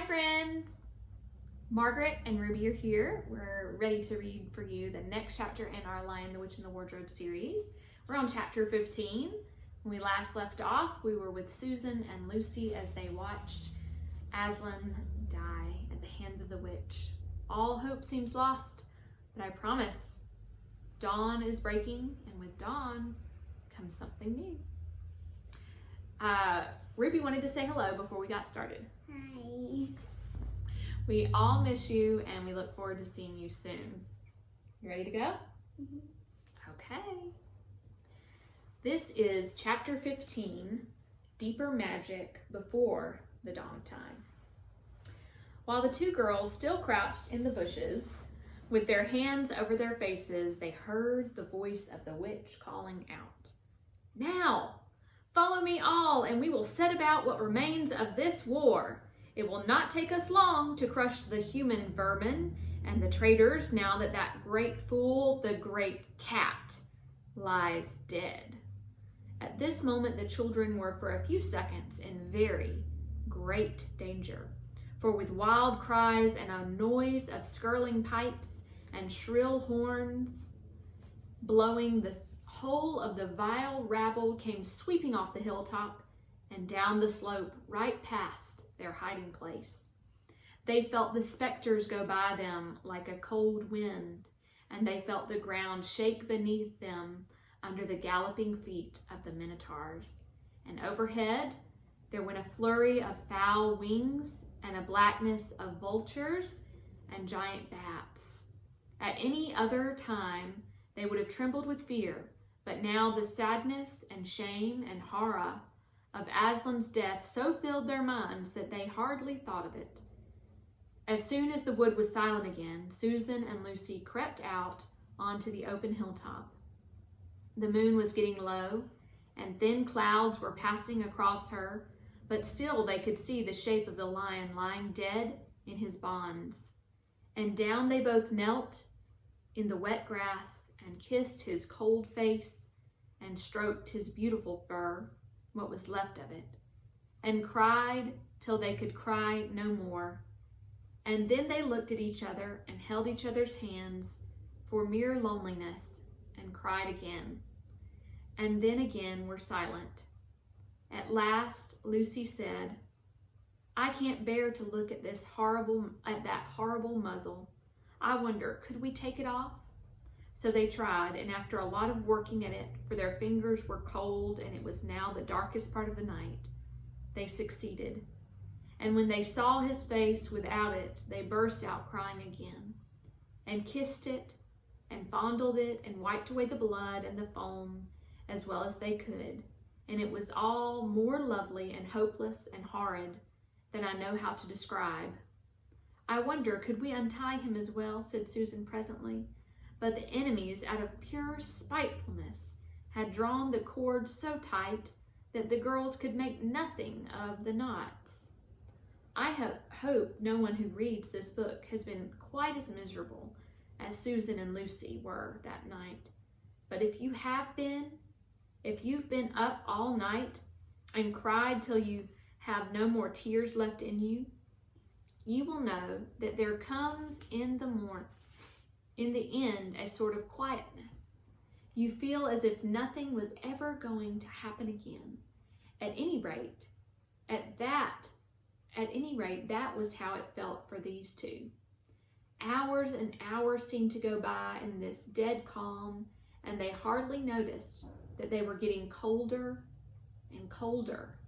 friends! Margaret and Ruby are here. We're ready to read for you the next chapter in our Lion, the Witch, and the Wardrobe series. We're on chapter 15. When we last left off, we were with Susan and Lucy as they watched Aslan die at the hands of the witch. All hope seems lost, but I promise, dawn is breaking, and with dawn comes something new. Ruby wanted to say hello before we got started. Hi. We all miss you, and we look forward to seeing you soon. You ready to go? Mm-hmm. Okay. This is chapter 15, Deeper Magic Before the Dawn of Time. While the two girls still crouched in the bushes, with their hands over their faces, they heard the voice of the witch calling out, "Now, follow me all, and we will set about what remains of this war. It will not take us long to crush the human vermin and the traitors now that that great fool, the great cat, lies dead." At this moment, the children were for a few seconds in very great danger, for with wild cries and a noise of skirling pipes and shrill horns blowing, the whole of the vile rabble came sweeping off the hilltop and down the slope right past their hiding place. They felt the specters go by them like a cold wind, and they felt the ground shake beneath them under the galloping feet of the minotaurs. And overhead there went a flurry of foul wings and a blackness of vultures and giant bats. At any other time they would have trembled with fear, but now the sadness and shame and horror of Aslan's death so filled their minds that they hardly thought of it. As soon as the wood was silent again, Susan and Lucy crept out onto the open hilltop. The moon was getting low, and thin clouds were passing across her, but still they could see the shape of the lion lying dead in his bonds. And down they both knelt in the wet grass and kissed his cold face and stroked his beautiful fur, what was left of it, and cried till they could cry no more. And then they looked at each other and held each other's hands for mere loneliness and cried again. And then again were silent. At last Lucy said, "I can't bear to look at that horrible muzzle. I wonder, could we take it off?" So they tried, and after a lot of working at it, for their fingers were cold and it was now the darkest part of the night, they succeeded. And when they saw his face without it, they burst out crying again, and kissed it, and fondled it, and wiped away the blood and the foam as well as they could. And it was all more lovely and hopeless and horrid than I know how to describe. "I wonder, could we untie him as well?" said Susan presently. But the enemies, out of pure spitefulness, had drawn the cord so tight that the girls could make nothing of the knots. I hope no one who reads this book has been quite as miserable as Susan and Lucy were that night. But if you've been up all night and cried till you have no more tears left in you, you will know that there comes in the end a sort of quietness. You feel as if nothing was ever going to happen again. At any rate, that was how it felt for these two. Hours and hours seemed to go by in this dead calm, and they hardly noticed that they were getting colder and colder.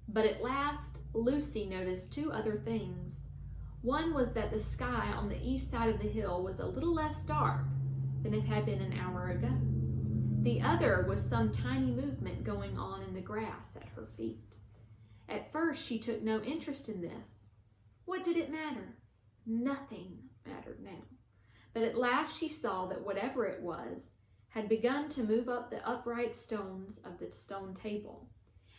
But at last, Lucy noticed two other things. One was that the sky on the east side of the hill was a little less dark than it had been an hour ago. The other was some tiny movement going on in the grass at her feet. At first, she took no interest in this. What did it matter? Nothing mattered now. But at last she saw that whatever it was had begun to move up the upright stones of the stone table.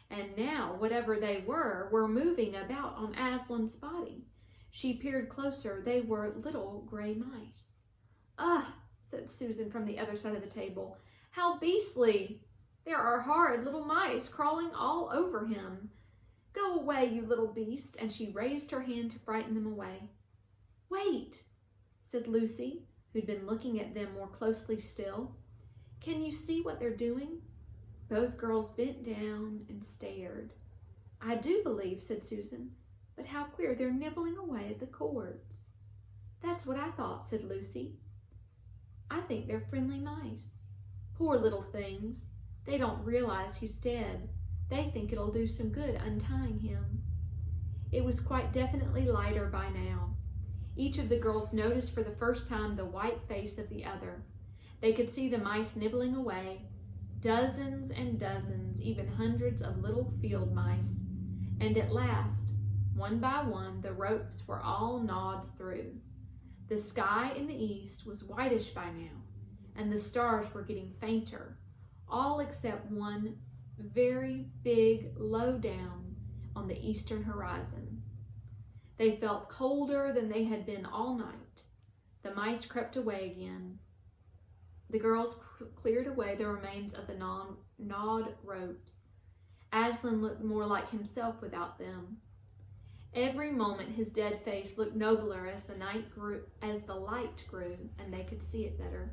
And now, whatever they were moving about on Aslan's body. She peered closer. They were little gray mice. "Ugh," said Susan from the other side of the table. "How beastly! There are horrid little mice crawling all over him." Go away, you little beast, and she raised her hand to frighten them away. Wait, said Lucy, who'd been looking at them more closely still. Can you see what they're doing? Both girls bent down and stared. I do believe, said Susan, but how queer, they're nibbling away at the cords. That's what I thought, said Lucy. I think they're friendly mice. Poor little things. They don't realize he's dead. They think it'll do some good untying him. It was quite definitely lighter by now. Each of the girls noticed for the first time the white face of the other. They could see the mice nibbling away, dozens and dozens, even hundreds of little field mice. And at last, one by one, the ropes were all gnawed through. The sky in the east was whitish by now, and the stars were getting fainter, all except one very big low down on the eastern horizon. They felt colder than they had been all night. The mice crept away again. The girls cleared away the remains of the gnawed ropes. Aslan looked more like himself without them. Every moment his dead face looked nobler as the light grew, and they could see it better.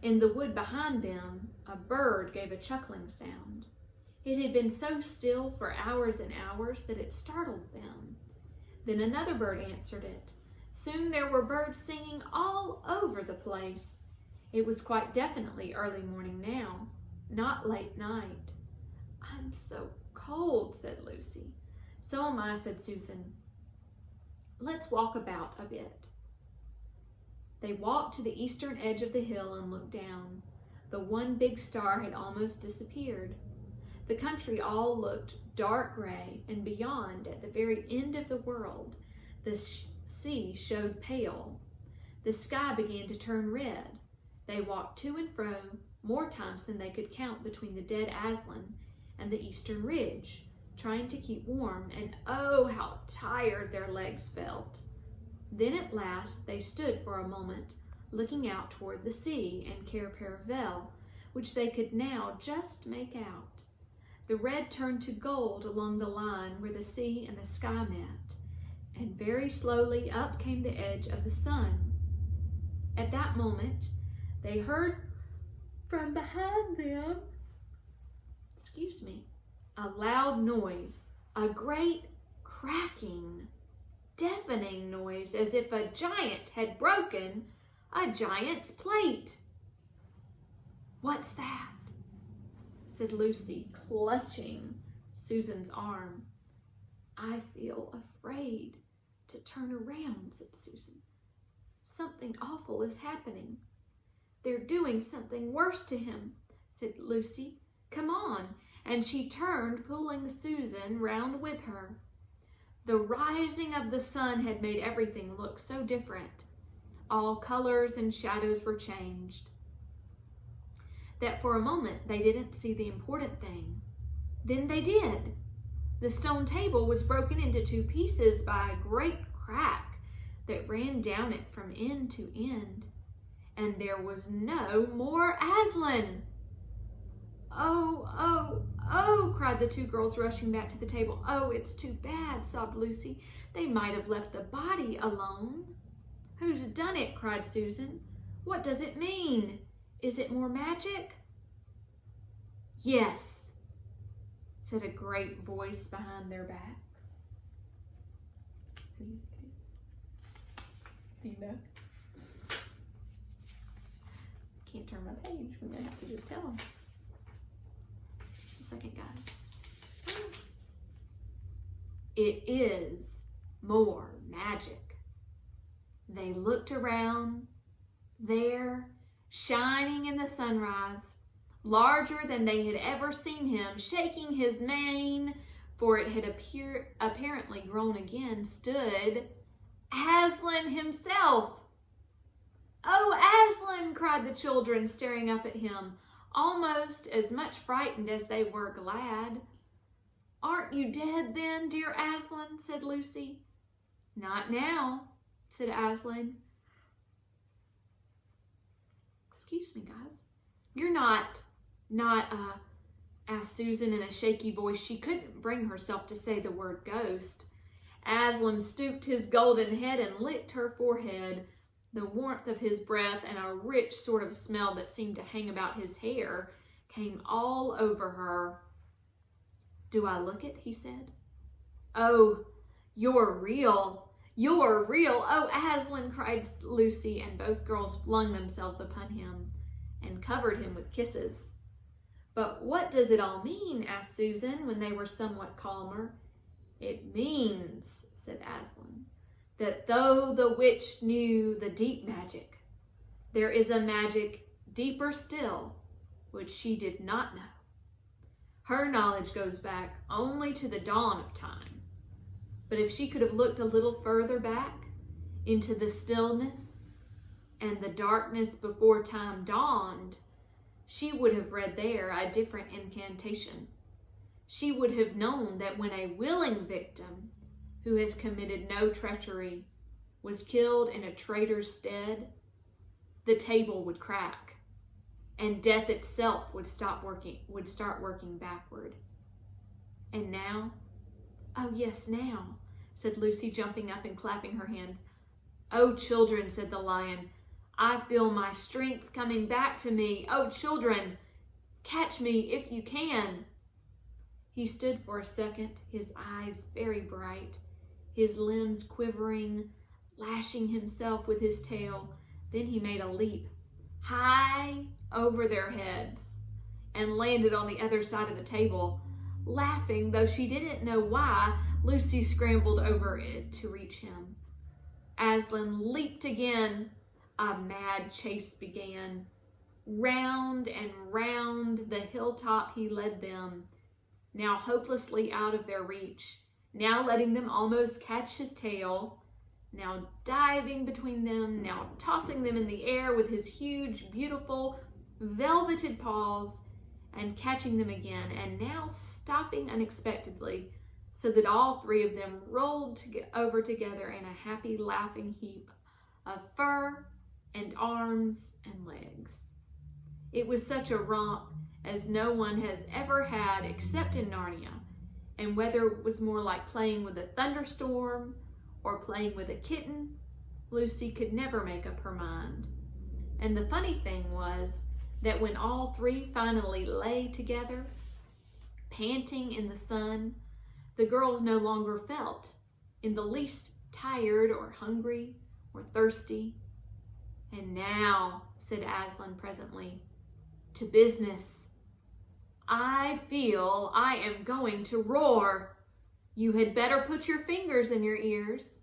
In the wood behind them, a bird gave a chuckling sound. It had been so still for hours and hours that it startled them. Then another bird answered it. Soon there were birds singing all over the place. It was quite definitely early morning now, not late night. I'm so cold, said Lucy. So am I, said Susan. Let's walk about a bit. They walked to the eastern edge of the hill and looked down. The one big star had almost disappeared. The country all looked dark gray, and beyond, at the very end of the world, the sea showed pale. The sky began to turn red. They walked to and fro more times than they could count between the dead Aslan and the eastern ridge, trying to keep warm, and oh, how tired their legs felt. Then at last they stood for a moment, looking out toward the sea and Cair Paravel, which they could now just make out. The red turned to gold along the line where the sea and the sky met, and very slowly up came the edge of the sun. At that moment, they heard from behind them, a loud noise, a great cracking, deafening noise, as if a giant had broken a giant's plate. What's that? Said Lucy, clutching Susan's arm. I feel afraid to turn around, said Susan. Something awful is happening. They're doing something worse to him, said Lucy. Come on. And she turned, pulling Susan round with her. The rising of the sun had made everything look so different. All colors and shadows were changed, that for a moment they didn't see the important thing. Then they did. The stone table was broken into two pieces by a great crack that ran down it from end to end. And there was no more Aslan. Oh, oh, oh, cried the two girls, rushing back to the table. Oh, it's too bad, sobbed Lucy. They might have left the body alone. Who's done it? Cried Susan. What does it mean? Is it more magic? Yes, said a great voice behind their backs. Who do you think it is? Do you know? Can't turn my page. We're going to have to just tell them. Just a second, guys. It is more magic. They looked around. There, shining in the sunrise, larger than they had ever seen him, shaking his mane, for it had apparently grown again, stood Aslan himself. Oh, Aslan, cried the children, staring up at him, almost as much frightened as they were glad. Aren't you dead then, dear Aslan? Said Lucy. Not now, said Aslan. Excuse me, guys. You're not asked Susan in a shaky voice. She couldn't bring herself to say the word ghost. Aslan stooped his golden head and licked her forehead. The warmth of his breath and a rich sort of smell that seemed to hang about his hair came all over her. "Do I look it?" he said. "Oh, you're real. You're real. Oh, Aslan," cried Lucy, and both girls flung themselves upon him and covered him with kisses. "But what does it all mean?" asked Susan when they were somewhat calmer. "It means," said Aslan, "that though the witch knew the deep magic, there is a magic deeper still which she did not know. Her knowledge goes back only to the dawn of time. But if she could have looked a little further back into the stillness and the darkness before time dawned, she would have read there a different incantation. She would have known that when a willing victim who has committed no treachery was killed in a traitor's stead, the table would crack and death itself would start working backward. And now, oh yes, now," said Lucy, jumping up and clapping her hands. "Oh, children," said the lion, "I feel my strength coming back to me. Oh, children, catch me if you can." He stood for a second, his eyes very bright, his limbs quivering, lashing himself with his tail. Then he made a leap high over their heads and landed on the other side of the table. Laughing, though she didn't know why, Lucy scrambled over it to reach him. Aslan leaped again. A mad chase began. Round and round the hilltop he led them, now hopelessly out of their reach, now letting them almost catch his tail, now diving between them, now tossing them in the air with his huge, beautiful, velveted paws, and catching them again, and now stopping unexpectedly, so that all three of them rolled over together in a happy, laughing heap of fur and arms and legs. It was such a romp as no one has ever had except in Narnia, and whether it was more like playing with a thunderstorm or playing with a kitten, Lucy could never make up her mind. And the funny thing was that when all three finally lay together, panting in the sun, the girls no longer felt in the least tired or hungry or thirsty. "And now," said Aslan presently, "to business. I feel I am going to roar. You had better put your fingers in your ears."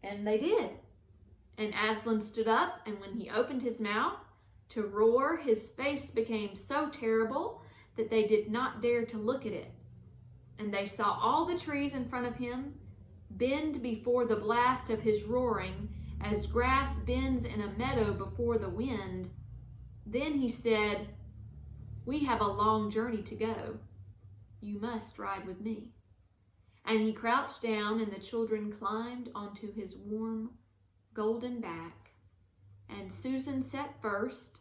And they did. And Aslan stood up, and when he opened his mouth to roar, his face became so terrible that they did not dare to look at it. And they saw all the trees in front of him bend before the blast of his roaring, as grass bends in a meadow before the wind. Then he said, "We have a long journey to go. You must ride with me." And he crouched down, and the children climbed onto his warm, golden back. And Susan sat first,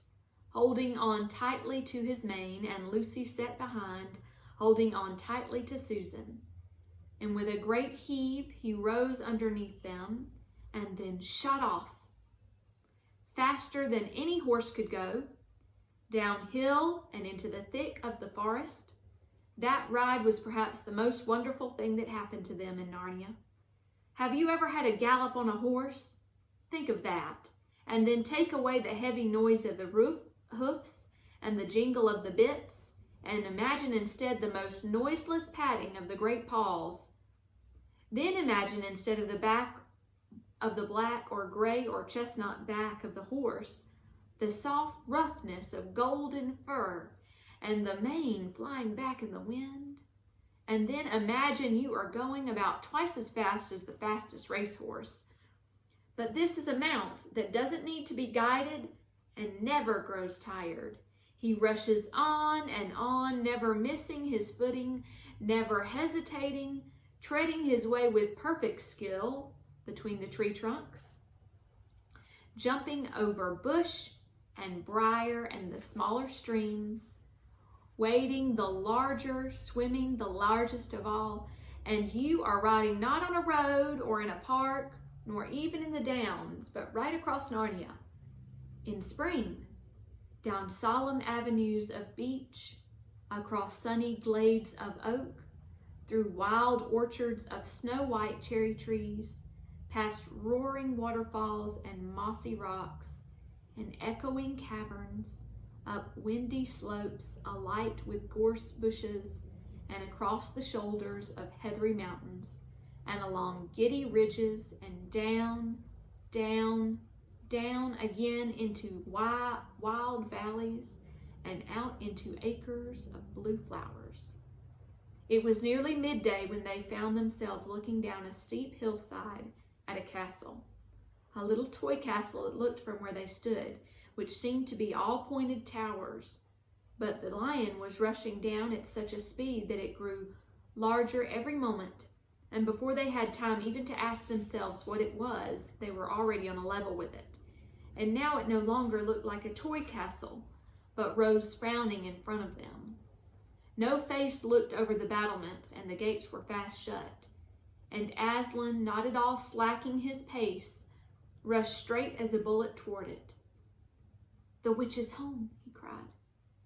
holding on tightly to his mane, and Lucy sat behind, holding on tightly to Susan. And with a great heave, he rose underneath them, and then shot off, faster than any horse could go, downhill and into the thick of the forest. That ride was perhaps the most wonderful thing that happened to them in Narnia. Have you ever had a gallop on a horse? Think of that, and then take away the heavy noise of the hoofs and the jingle of the bits, and imagine instead the most noiseless padding of the great paws. Then imagine instead of the back of the black or gray or chestnut back of the horse, the soft roughness of golden fur and the mane flying back in the wind. And then imagine you are going about twice as fast as the fastest racehorse. But this is a mount that doesn't need to be guided and never grows tired. He rushes on and on, never missing his footing, never hesitating, treading his way with perfect skill between the tree trunks, jumping over bush and briar and the smaller streams, wading the larger, swimming the largest of all, and you are riding not on a road or in a park, nor even in the downs, but right across Narnia. In spring, down solemn avenues of beech, across sunny glades of oak, through wild orchards of snow-white cherry trees, past roaring waterfalls and mossy rocks, and echoing caverns, up windy slopes alight with gorse bushes, and across the shoulders of heathery mountains, and along giddy ridges, and down, down, down again into wild valleys, and out into acres of blue flowers. It was nearly midday when they found themselves looking down a steep hillside at a castle, a little toy castle that looked from where they stood, which seemed to be all pointed towers. But the lion was rushing down at such a speed that it grew larger every moment, and before they had time even to ask themselves what it was, they were already on a level with it. And now it no longer looked like a toy castle, but rose frowning in front of them. No face looked over the battlements, and the gates were fast shut. And Aslan, not at all slacking his pace, rushed straight as a bullet toward it. "The witch is home," he cried.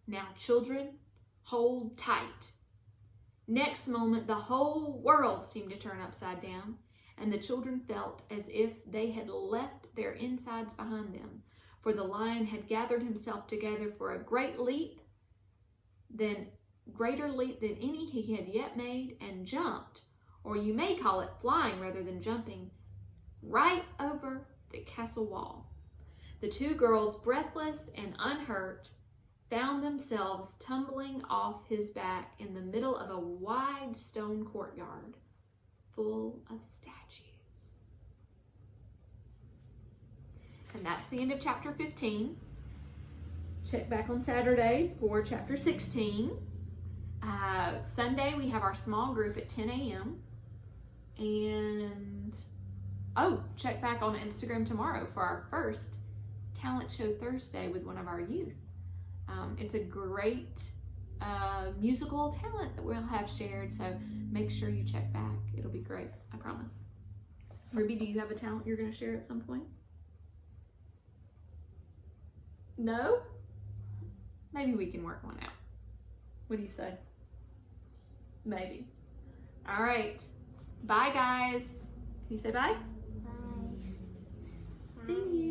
"Now, children, hold tight." Next moment, the whole world seemed to turn upside down, and the children felt as if they had left their insides behind them, for the lion had gathered himself together for a greater leap than any he had yet made, and jumped, or you may call it flying rather than jumping, right over the castle wall. The two girls, breathless and unhurt, found themselves tumbling off his back in the middle of a wide stone courtyard full of statues. And that's the end of chapter 15. Check back on Saturday for chapter 16. Sunday we have our small group at 10 a.m. And check back on Instagram tomorrow for our first talent show Thursday with one of our youth. It's a great musical talent that we'll have shared, so make sure you check back. It'll be great, I promise. Ruby, do you have a talent you're going to share at some point? No? Maybe we can work one out. What do you say? Maybe. All right. Bye, guys. Can you say bye? Bye. See you.